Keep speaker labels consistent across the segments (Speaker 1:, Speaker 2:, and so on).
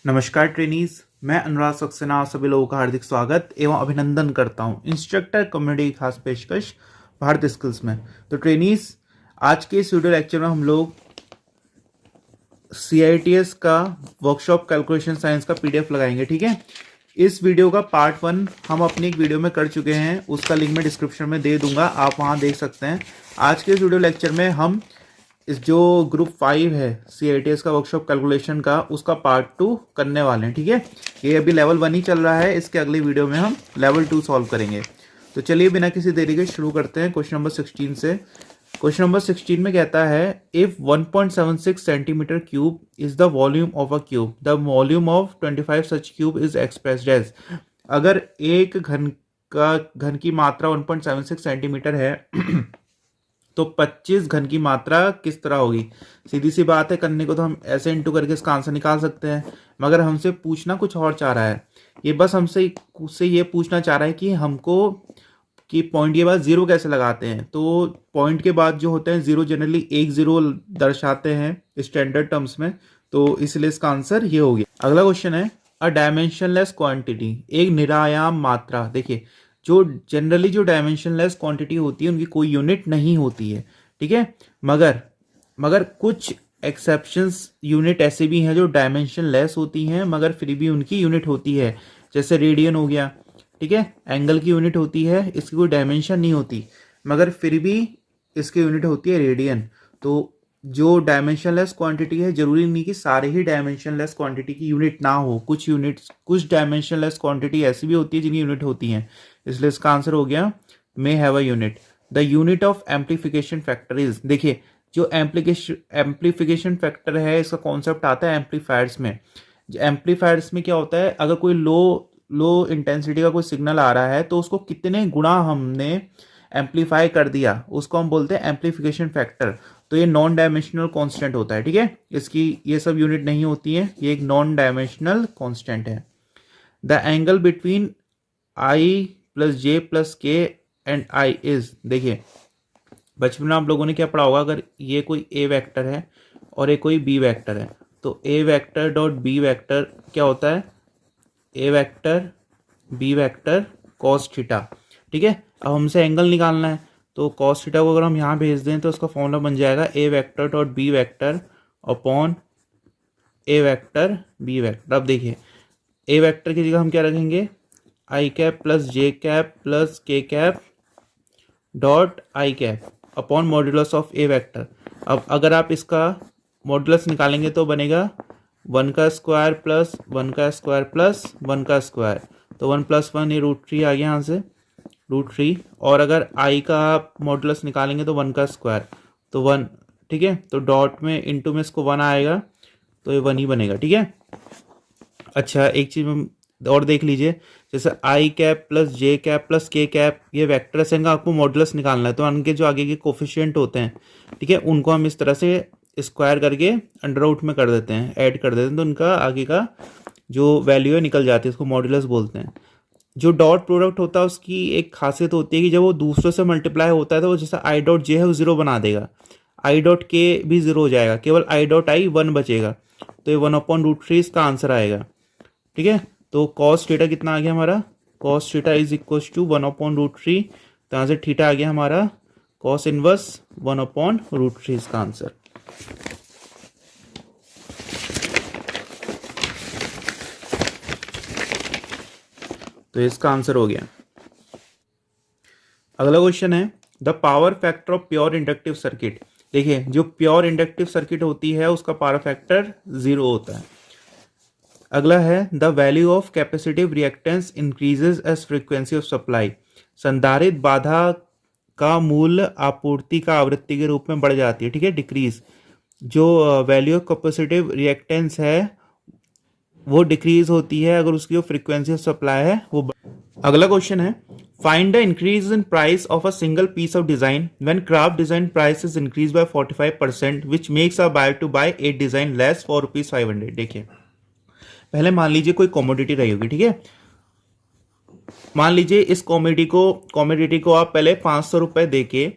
Speaker 1: नमस्कार ट्रेनीज, मैं अनुराग सक्सेना आप सभी लोगों का हार्दिक स्वागत एवं अभिनंदन करता हूं इंस्ट्रक्टर कम्युनिटी की खास पेशकश भारत स्किल्स में। तो ट्रेनीज, आज के इस वीडियो लेक्चर में हम लोग CITS का वर्कशॉप कैलकुलेशन साइंस का PDF लगाएंगे। ठीक है, इस वीडियो का पार्ट 1 हम अपनी एक वीडियो में कर चुके हैं, उसका लिंक मैं डिस्क्रिप्शन में दे दूंगा, आप वहां देख सकते हैं। आज के इस वीडियो लेक्चर में हम इस जो ग्रुप 5 है CITS का वर्कशॉप कैलकुलेशन का, उसका पार्ट 2 करने वाले हैं। ठीक है, ये अभी लेवल 1 ही चल रहा है, इसके अगली वीडियो में हम लेवल 2 सॉल्व करेंगे। तो चलिए बिना किसी देरी के शुरू करते हैं क्वेश्चन नंबर 16 से। क्वेश्चन नंबर 16 में कहता है if 1.76 centimetre cube is the volume of a cube, the volume of 25 such cube is expressed as. अगर एक घन की मात्रा 1.76 सेंटीमीटर है तो 25 घन की मात्रा किस तरह होगी। सीधी सी बात है, करने को तो हम ऐसे इंटू करके इसका आंसर निकाल सकते हैं, मगर हमसे पूछना कुछ और चाह रहा है। ये बस हमसे ये पूछना चाह रहा है कि हमको कि पॉइंट के बाद जीरो कैसे लगाते हैं। तो पॉइंट के बाद जो होते हैं जीरो, जनरली एक जीरो दर्शाते हैं स्टैंडर्ड टर्म्स में, तो इसलिए इसका आंसर ये हो गया। अगला क्वेश्चन है अ डायमेंशनलेस क्वांटिटी, एक निरायाम मात्रा। देखिए, जो जनरली जो डायमेंशनलेस क्वांटिटी होती है उनकी कोई यूनिट नहीं होती है। ठीक है, मगर कुछ एक्सेप्शंस यूनिट ऐसे भी हैं जो डायमेंशनलेस होती हैं मगर फिर भी उनकी यूनिट होती है, जैसे रेडियन हो गया। ठीक है, एंगल की यूनिट होती है, इसकी कोई डायमेंशन नहीं होती मगर फिर भी इसकी यूनिट होती है रेडियन। तो जो डायमेंशनलेस क्वांटिटी है, जरूरी नहीं कि सारे ही डायमेंशनलेस क्वांटिटी की यूनिट ना हो, कुछ डायमेंशनलेस क्वांटिटी ऐसी भी होती है जिनकी यूनिट होती हैं, इसलिए इसका आंसर हो गया may have a unit. The unit of amplification factor is, देखिए जो एम्प्लीफिकेशन फैक्टर है इसका कॉन्सेप्ट आता है एम्पलीफायर्स में। एम्पलीफायर्स में क्या होता है, अगर कोई लो इंटेंसिटी का कोई सिग्नल आ रहा है तो उसको कितने गुना हमने एम्पलीफाई कर दिया, उसको हम बोलते हैं एम्पलीफिकेशन फैक्टर। तो ये नॉन डायमेंशनल कांस्टेंट होता है। ठीक है, इसकी ये सब यूनिट नहीं होती है, ये एक नॉन डायमेंशनल कांस्टेंट है। The angle between I plus J plus के एंड I इज, देखिए बचपन में आप लोगों ने क्या पढ़ा होगा, अगर ये कोई A वेक्टर है और ये कोई B वेक्टर है तो A vector dot B vector क्या होता है, A vector B vector cos theta. ठीक है, अब हमसे एंगल निकालना है तो कॉस थीटा को अगर हम यहाँ भेज दें तो उसका फॉर्मूला बन जाएगा A vector dot B vector upon A vector B vector. अब देखिए A वेक्टर की जगह हम क्या रखेंगे, आई कैप प्लस जे कैप प्लस के cap dot I cap upon modulus of A vector. अब अगर आप इसका मॉड्यूलस निकालेंगे तो बनेगा 1 का स्क्वायर प्लस 1 का स्क्वायर प्लस 1 का स्क्वायर, तो 1 प्लस 1 ये √3 आ गया यहाँ से √3। और अगर आई का आप मॉड्यूलस निकालेंगे तो 1 का स्क्वायर तो 1। ठीक है, तो डॉट में इंटू में इसको 1 आएगा तो ये 1 ही बनेगा। ठीक है, अच्छा एक चीज़ और देख लीजिए, जैसे आई कैप प्लस जे कैप प्लस के कैप ये वेक्टर्स हैं, आपको मॉडुलस निकालना है तो उनके जो आगे के कोफिशिएंट होते हैं, ठीक है, उनको हम इस तरह से स्क्वायर करके अंडर रूट में कर देते हैं, ऐड कर देते हैं, तो उनका आगे का जो वैल्यू है निकल जाती है, उसको मॉडुलस बोलते हैं। जो डॉट प्रोडक्ट होता है उसकी एक खासियत होती है कि जब वो दूसरों से मल्टीप्लाई होता है तो वो जैसा आई डॉट जे है वो जीरो बना देगा, आई डॉट के भी जीरो हो जाएगा, केवल आई डॉट आई 1 बचेगा, तो ये 1/√3 इसका आंसर आएगा। ठीक है, तो कॉस थीटा कितना आ गया हमारा, cos theta is equal to 1/√3, तो यहाँ से थीटा आ गया हमारा कॉस इनवर्स 1/√3 इसका आंसर। तो इसका आंसर हो गया। अगला क्वेश्चन है the power factor of pure inductive circuit. देखिए जो प्योर इंडक्टिव सर्किट होती है उसका पावर फैक्टर 0 होता है। अगला है the value of capacitive reactance increases as frequency of supply. संधारित्र बाधा का मूल्य आपूर्ति का आवृत्ति के रूप में बढ़ जाती है। ठीक है, डिक्रीज। जो वैल्यू ऑफ कैपेसिटिव रिएक्टेंस है वो डिक्रीज होती है अगर उसकी जो फ्रीक्वेंसी ऑफ सप्लाई है वो। अगला क्वेश्चन है find the increase in price of a single piece of design when craft design price is increase by 45% which makes a buyer to buy a design less for ₹500। देखिए पहले मान लीजिए कोई commodity रही होगी। ठीक है, मान लीजिए इस कमोडिटी को आप पहले 500 रुपए देके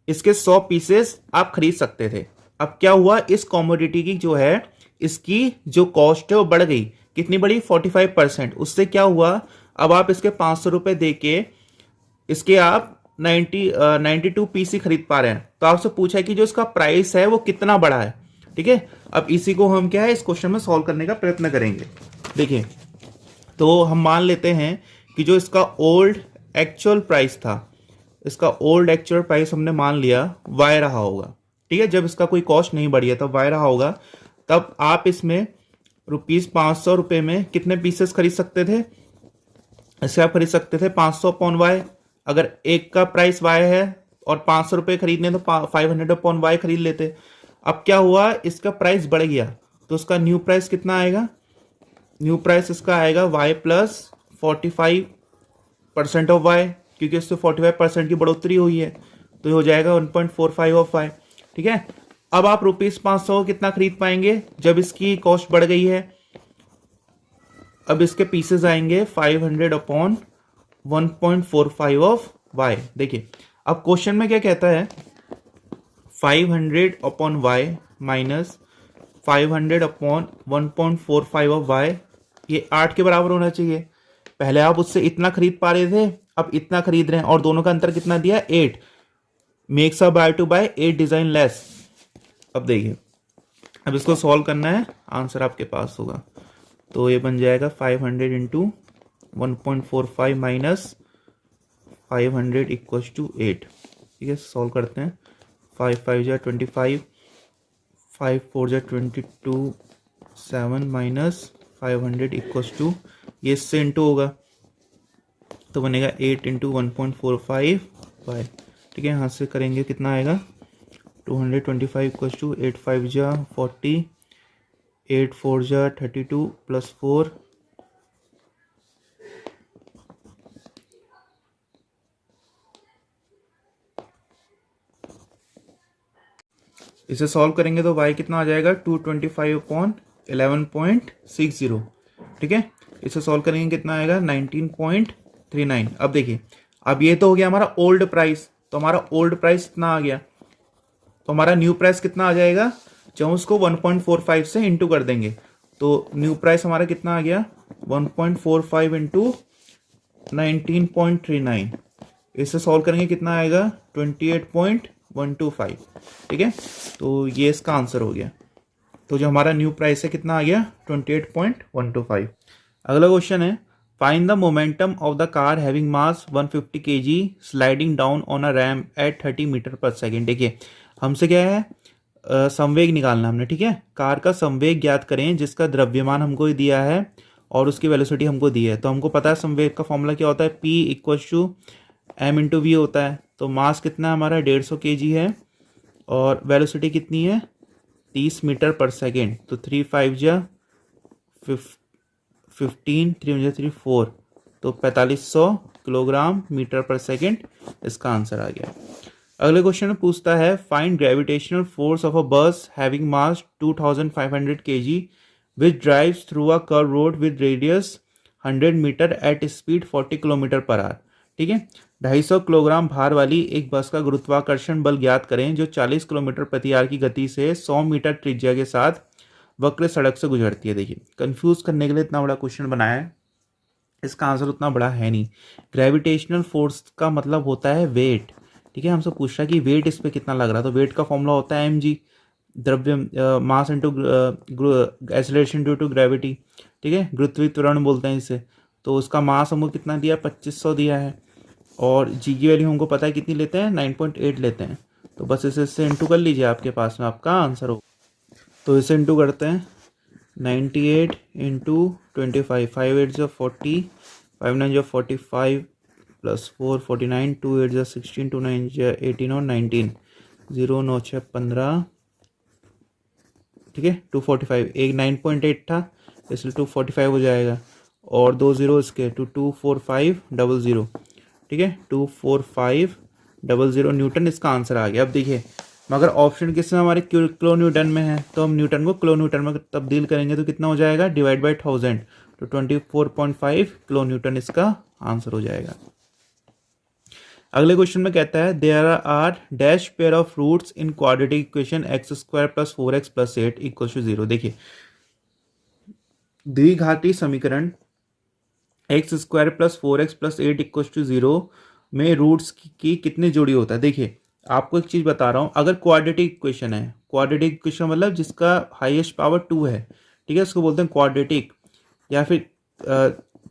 Speaker 1: इसके 100 पीसेस आप खरीद सकते थे। अब क्या हुआ, इस कमोडिटी की जो है इसकी जो कॉस्ट है वो बढ़ गई, कितनी बढ़ी 45%। उससे क्या हुआ, अब आप इसके 500 रुपये दे के इसके आप 92 पीसी खरीद पा रहे हैं। तो आपसे पूछा है कि जो इसका प्राइस है वो कितना बड़ा है। ठीक है, अब इसी को हम क्या है इस क्वेश्चन में सॉल्व करने का प्रयत्न करेंगे। देखिए, तो हम मान लेते हैं कि जो इसका ओल्ड एक्चुअल प्राइस था, इसका ओल्ड एक्चुअल प्राइस हमने मान लिया वाई रहा होगा। ठीक है, जब इसका कोई कॉस्ट नहीं बढ़ी है तब वाई रहा होगा। तब आप इसमें ₹500 में कितने पीसेस खरीद सकते थे, इससे आप खरीद सकते थे 500 अपॉन वाई। अगर एक का प्राइस वाई है और 500 रुपये खरीदने तो 500 अपॉन वाई खरीद लेते। अब क्या हुआ, इसका प्राइस बढ़ गया तो उसका न्यू प्राइस कितना आएगा, न्यू प्राइस इसका आएगा वाई प्लस 45% ऑफ वाई, क्योंकि इससे 45% की बढ़ोतरी हुई है तो ये हो जाएगा 1.45 ऑफ वाई। ठीक है, अब आप ₹500 कितना खरीद पाएंगे जब इसकी कॉस्ट बढ़ गई है। अब इसके पीसेस आएंगे 500 अपॉन 1.45 ऑफ वाई। देखिए, अब क्वेश्चन में क्या कहता है, 500 upon y minus 500 upon 1.45 of y, ये 8 के बराबर होना चाहिए। पहले आप उससे इतना खरीद पा रहे थे, अब इतना खरीद रहे हैं और दोनों का अंतर कितना दिया 8, makes a buy to buy 8 design less. अब देखिए, अब इसको सॉल्व करना है, आंसर आपके पास होगा। तो ये बन जाएगा 500 इंटू 1.45 माइनस 500 इक्वल्स टू 8। ठीक है, सॉल्व करते हैं। 5 5 जा 25, 5 4 जा 22, 7 माइनस 500 इक्वल्स टू, ये इससे इंटू होगा तो बनेगा 8 इंटू 1.45 वाई। ठीक है, यहाँ से करेंगे कितना आएगा 225 इक्वल्स टू 8 5 जा 40, 8 4 जा 32 प्लस 4, इसे सॉल्व करेंगे तो y कितना आ जाएगा 225 अपॉन 11.60। ठीक है, इसे सॉल्व करेंगे कितना आएगा 19.39। अब देखिए, अब ये तो हो गया हमारा ओल्ड प्राइस, तो हमारा ओल्ड प्राइस कितना आ गया, तो हमारा न्यू प्राइस कितना आ जाएगा, जब हम उसको 1.45 से इंटू कर देंगे तो न्यू प्राइस हमारा कितना आ गया 1.45 इंटू 19.39। इसे सॉल्व करेंगे कितना आएगा 28.125। ठीक है, तो ये इसका आंसर हो गया। तो जो हमारा न्यू प्राइस है कितना आ गया 28.125। अगला क्वेश्चन है, find the momentum of the car having mass 150 kg sliding down on a ramp at 30 metre पर सेकेंड। देखिए, हमसे क्या है संवेग निकालना हमने। ठीक है, कार का संवेग ज्ञात करें जिसका द्रव्यमान हमको दिया है और उसकी वेलोसिटी हमको दी है। तो हमको पता है संवेग का फॉर्मूला क्या होता है, P equals to m into v होता है। तो मास कितना है हमारा 150 kg है और वेलोसिटी कितनी है 30 मीटर पर सेकेंड। तो 3 5 जा 15, 3 जा 3 4, तो 4500 किलोग्राम मीटर पर सेकेंड इसका आंसर आ गया। अगले क्वेश्चन में पूछता है, find gravitational force of a bus having mass 2500 kg which drives through a curve road with radius 100 metre at speed 40 kilometre पर आवर। ठीक है, 250 किलोग्राम भार वाली एक बस का गुरुत्वाकर्षण बल ज्ञात करें जो 40 किलोमीटर प्रति आवर की गति से 100 मीटर त्रिज्या के साथ वक्र सड़क से गुजरती है। देखिए, कंफ्यूज करने के लिए इतना बड़ा क्वेश्चन बनाया है, इसका आंसर उतना बड़ा है नहीं। ग्रेविटेशनल फोर्स का मतलब होता है वेट। ठीक है, हमसे पूछ रहा है कि वेट इस पर कितना लग रहा है, तो वेट का फॉर्मूला होता है mg, द्रव्य mass into acceleration due to gravity. ठीक है, गुरुत्वीय त्वरण बोलते हैं इसे। तो उसका मास हमको कितना दिया 2500 दिया है और जी की वैल्यू हमको पता है कितनी लेते हैं 9.8 लेते हैं। तो बस इससे इंटू कर लीजिए, आपके पास में आपका आंसर हो। तो इसे इंटू करते हैं 98 इंटू 25, 5 8 जो 40, 5 9 जो 45 प्लस 4 49, 2 8 जो 16, 2 9 जो 18 और 19, 0 9 6 15। ठीक है, 245, एक 9.8 था इसलिए 245 हो जाएगा और 2 0 इसके 24500। ठीक है, 24500 न्यूटन इसका आंसर आ गया। अब देखिए, मगर ऑप्शन किस में हमारे किलो न्यूटन में है तो हम न्यूटन को किलो न्यूटन में तब्दील करेंगे तो कितना हो जाएगा डिवाइड बाई 1000, तो 24.5 किलो न्यूटन इसका आंसर हो जाएगा। अगले क्वेश्चन में कहता है, there are dash pair of roots in quadratic equation x² + 4x + 8 = 0। देखिए, द्विघाती समीकरण एक्स स्क्वायर प्लस 4x प्लस 8 इक्व टू 0 में रूट्स की कितनी जोड़ी होता है। देखिए आपको एक चीज़ बता रहा हूँ, अगर क्वाड्रेटिक इक्वेशन है, क्वाड्रेटिक इक्वेशन मतलब जिसका हाईएस्ट पावर 2 है, ठीक है, उसको बोलते हैं क्वाड्रेटिक। या फिर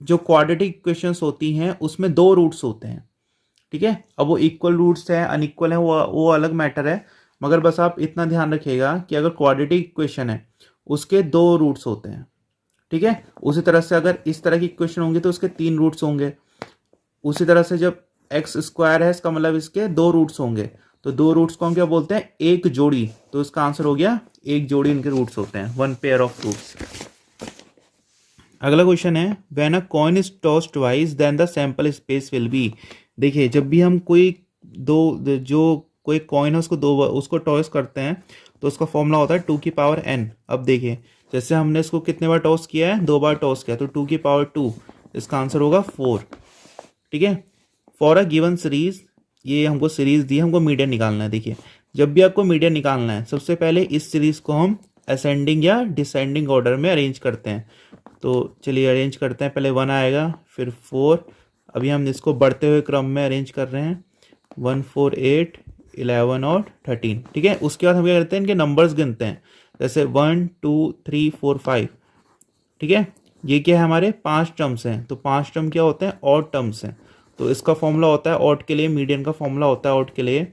Speaker 1: जो क्वाड्रेटिक इक्वेशंस होती हैं उसमें 2 रूट्स होते हैं, ठीक है। अब वो इक्वल रूट्स हैं अनइक्वल हैं वो अलग मैटर है, मगर बस आप इतना ध्यान रखिएगा कि अगर क्वाड्रेटिक इक्वेशन है उसके 2 रूट्स होते हैं, ठीक है। उसी तरह से अगर इस तरह की इक्वेशन होंगी तो उसके 3 रूट्स होंगे। उसी तरह से जब एक्स स्क्वायर है इसका मतलब इसके 2 रूट्स होंगे, तो 2 रूट्स को हम क्या बोलते हैं, एक जोड़ी। तो इसका आंसर हो गया एक जोड़ी इनके रूट्स होते हैं, 1 पेयर ऑफ रूट्स। अगला क्वेश्चन है when a coin is tossed twice then the sample space will be. देखिए जब भी हम कोई कोई कॉइन है उसको टॉस करते हैं तो उसका फॉर्मूला होता है 2 की पावर n। अब देखिए जैसे हमने इसको कितने बार टॉस किया है, 2 बार टॉस किया, तो 2 की पावर 2, इसका आंसर होगा 4, ठीक है। फॉर अ गिवन सीरीज, ये हमको सीरीज दी, हमको मीडियन निकालना है। देखिए जब भी आपको मीडियन निकालना है सबसे पहले इस सीरीज को हम असेंडिंग या डिसेंडिंग ऑर्डर में अरेंज करते हैं। तो चलिए अरेंज करते हैं, पहले 1 आएगा फिर 4, अभी हम इसको बढ़ते हुए क्रम में अरेंज कर रहे हैं, 1 4 8 11 और 13, ठीक है। उसके बाद हम क्या करते हैं, इनके नंबर्स गिनते हैं, जैसे 1 2 3 4 5, ठीक है। ये क्या है, हमारे 5 टर्म्स हैं, तो 5 टर्म क्या होते हैं, ऑड टर्म्स हैं। तो इसका फॉर्मूला होता है ऑड के लिए, मीडियन का फॉर्मूला होता है ऑड के लिए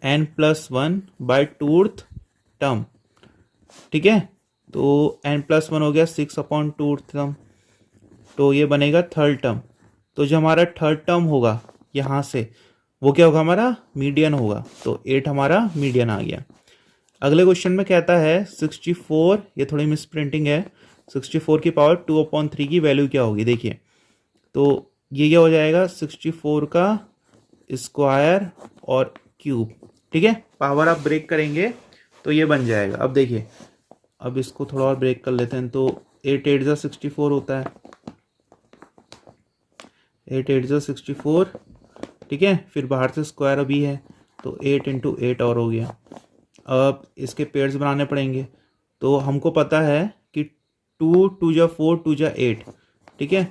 Speaker 1: n+1 बाय 2th टर्म, ठीक है। तो n+1 हो गया 6/2th टर्म, तो ये बनेगा 3rd टर्म। तो जो हमारा 3rd टर्म होगा यहाँ से वो क्या होगा, हमारा मीडियन होगा, तो 8 हमारा मीडियन आ गया। अगले क्वेश्चन में कहता है 64, ये थोड़ी मिस प्रिंटिंग है, 64 की पावर 2/3 की वैल्यू क्या होगी। देखिए तो ये क्या हो जाएगा, 64 का स्क्वायर और क्यूब, ठीक है। पावर आप ब्रेक करेंगे तो ये बन जाएगा। अब देखिए अब इसको थोड़ा और ब्रेक कर लेते हैं, तो 8 8 जा 64 होता है, 8 8 जा 64, ठीक है। फिर बाहर से स्क्वायर अभी है तो 8 × 8 और हो गया। अब इसके पेयर्स बनाने पड़ेंगे, तो हमको पता है कि 2 2 जा 4 2 जा 8, ठीक है।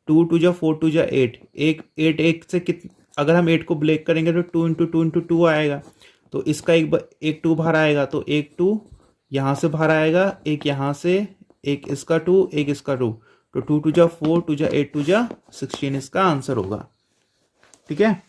Speaker 1: 2 2 जा 4 2 जा 8, एक से अगर हम 8 को ब्रेक करेंगे तो 2 × 2 × 2 आएगा, तो इसका एक 2 बाहर आएगा, तो एक 2 यहाँ से बाहर आएगा, एक यहाँ से, एक इसका 2 एक इसका 2, तो 2 2 जा 4 2 जा 8 2 जा 16 इसका आंसर होगा, ठीक है।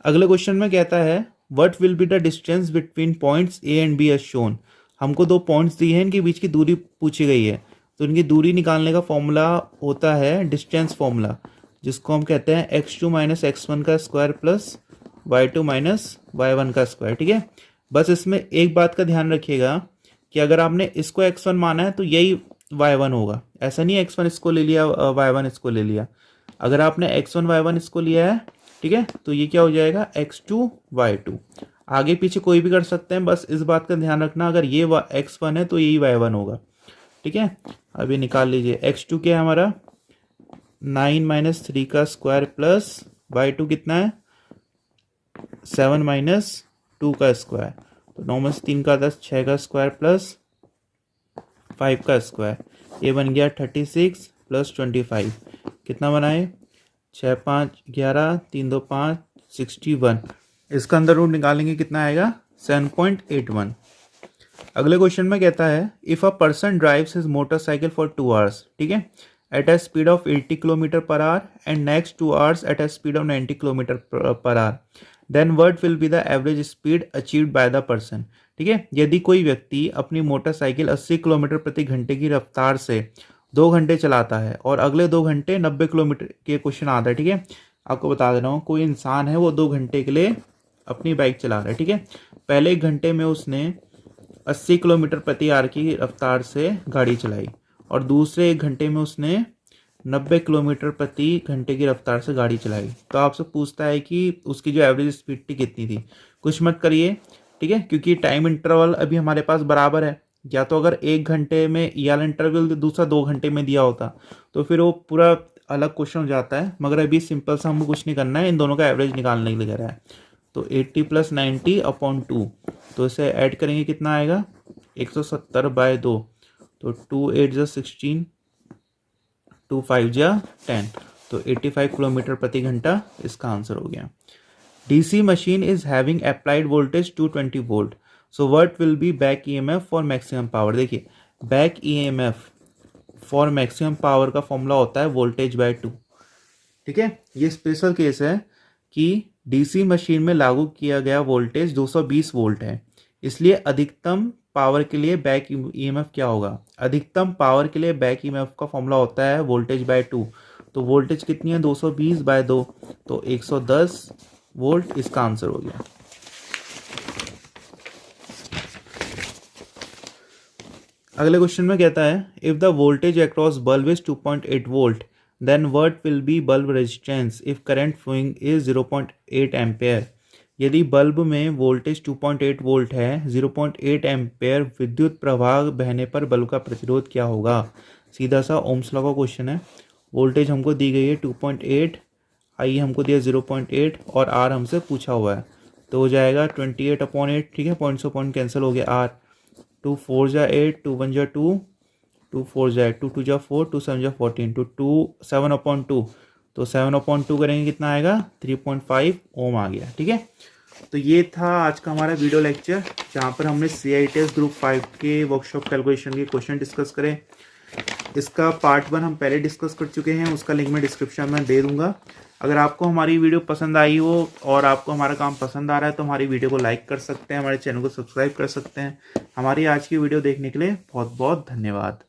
Speaker 1: अगले क्वेश्चन में कहता है what will be the distance between points A and B as shown. हमको 2 पॉइंट्स दिए हैं, इनके बीच की दूरी पूछी गई है, तो इनकी दूरी निकालने का फॉर्मूला होता है डिस्टेंस फॉर्मूला, जिसको हम कहते हैं x2 - x1 का स्क्वायर प्लस y2 - y1 का स्क्वायर, ठीक है। बस इसमें एक बात का ध्यान रखिएगा कि अगर आपने इसको x1 माना है तो यही y1 होगा, ऐसा नहीं है x1 इसको ले लिया y1 इसको ले लिया। अगर आपने x1 y1 इसको लिया है, ठीक है, तो ये क्या हो जाएगा x2 y2। आगे पीछे कोई भी कर सकते हैं, बस इस बात का ध्यान रखना अगर ये x1 है तो यही y1 होगा, ठीक है। अब ये निकाल लीजिए, x2 क्या है हमारा 9 - 3 का स्क्वायर प्लस y2 कितना है 7 - 2 का स्क्वायर, तो 9 में से 3 का 10, 6 का स्क्वायर प्लस 5 का स्क्वायर, ये बन गया 36 + 25, कितना बनाए 6 5 11 3 2 5 61। इसका अंदर रूट निकालेंगे कितना आएगा 7.81। अगले क्वेश्चन में कहता है if a person drives his motorcycle for 2 hours, ठीक है, at a speed of 80 km/h and next 2 hours at a speed of 90 km/h, then what will be the average speed achieved by the person. ठीक है, यदि कोई व्यक्ति अपनी motorcycle 80 kilometre प्रति घंटे की रफ्तार से 2 घंटे चलाता है और अगले 2 घंटे 90 किलोमीटर, के क्वेश्चन आता है, ठीक है, आपको बता दे रहा हूँ, कोई इंसान है वो 2 घंटे के लिए अपनी बाइक चला रहा है, ठीक है, पहले 1 घंटे में उसने 80 किलोमीटर प्रति आवर की रफ्तार से गाड़ी चलाई और दूसरे 1 घंटे में उसने 90 किलोमीटर प्रति घंटे की रफ्तार से गाड़ी चलाई। तो आपसे पूछता है कि उसकी जो एवरेज स्पीड थी कितनी थी। कुछ मत करिए, ठीक है, क्योंकि टाइम इंटरवल अभी हमारे पास बराबर है, या तो अगर 1 घंटे में ये वाला इंटरवल दूसरा 2 घंटे में दिया होता तो फिर वो पूरा अलग क्वेश्चन हो जाता है, मगर अभी सिंपल सा हमको कुछ नहीं करना है, इन दोनों का एवरेज निकालने के लिए कह रहा है। तो 80 + 90/2, तो इसे ऐड करेंगे कितना आएगा 170/2, तो 2 8 जा 16, 2 5 जा 10, तो 85 किलोमीटर प्रति घंटा इसका आंसर हो गया। DC machine is having applied voltage 220 volt. So what will be back EMF for maximum power? देखिए back EMF for maximum power का फॉर्मूला होता है वोल्टेज बाय 2। ठीक है, ये स्पेशल केस है कि DC मशीन में लागू किया गया वोल्टेज 220 वोल्ट है, इसलिए अधिकतम पावर के लिए बैक EMF क्या होगा? अधिकतम पावर के लिए बैक EMF का फॉर्मूला होता है वोल्टेज बाय 2। तो वोल्टेज कितनी है? 220 बाय 2, तो 110 वोल्ट इसका आंसर हो गया। अगले क्वेश्चन में कहता है if the voltage across bulb is 2.8 volt then what will be bulb resistance if current flowing is 0.8 ampere. यदि बल्ब में वोल्टेज 2.8 वोल्ट है, 0.8 एम्पेयर विद्युत प्रवाह बहने पर बल्ब का प्रतिरोध क्या होगा? सीधा सा ओम्स लॉ का क्वेश्चन है। वोल्टेज हमको दी गई है 2.8, आई हमको दिया 0.8 और आर हमसे पूछा हुआ है, तो हो जाएगा 28/8। ठीक है, पॉइंट से पॉइंट कैंसिल हो गया। आर 2 4 जा 8, 2 1 जा 2, 2 4 जा 8, 2 2 जा 4, 2 7 जा 14, तो 2 7/2, तो 7/2 करेंगे कितना आएगा? 3.5 ओम आ गया। ठीक है, तो ये था आज का हमारा वीडियो लेक्चर जहाँ पर हमने CITS ग्रुप 5 के वर्कशॉप कैलकुलेशन के क्वेश्चन डिस्कस करें। इसका पार्ट 1 हम पहले डिस्कस कर चुके हैं, उसका लिंक मैं डिस्क्रिप्शन में दे दूंगा। अगर आपको हमारी वीडियो पसंद आई हो और आपको हमारा काम पसंद आ रहा है तो हमारी वीडियो को लाइक कर सकते हैं, हमारे चैनल को सब्सक्राइब कर सकते हैं। हमारी आज की वीडियो देखने के लिए बहुत बहुत धन्यवाद।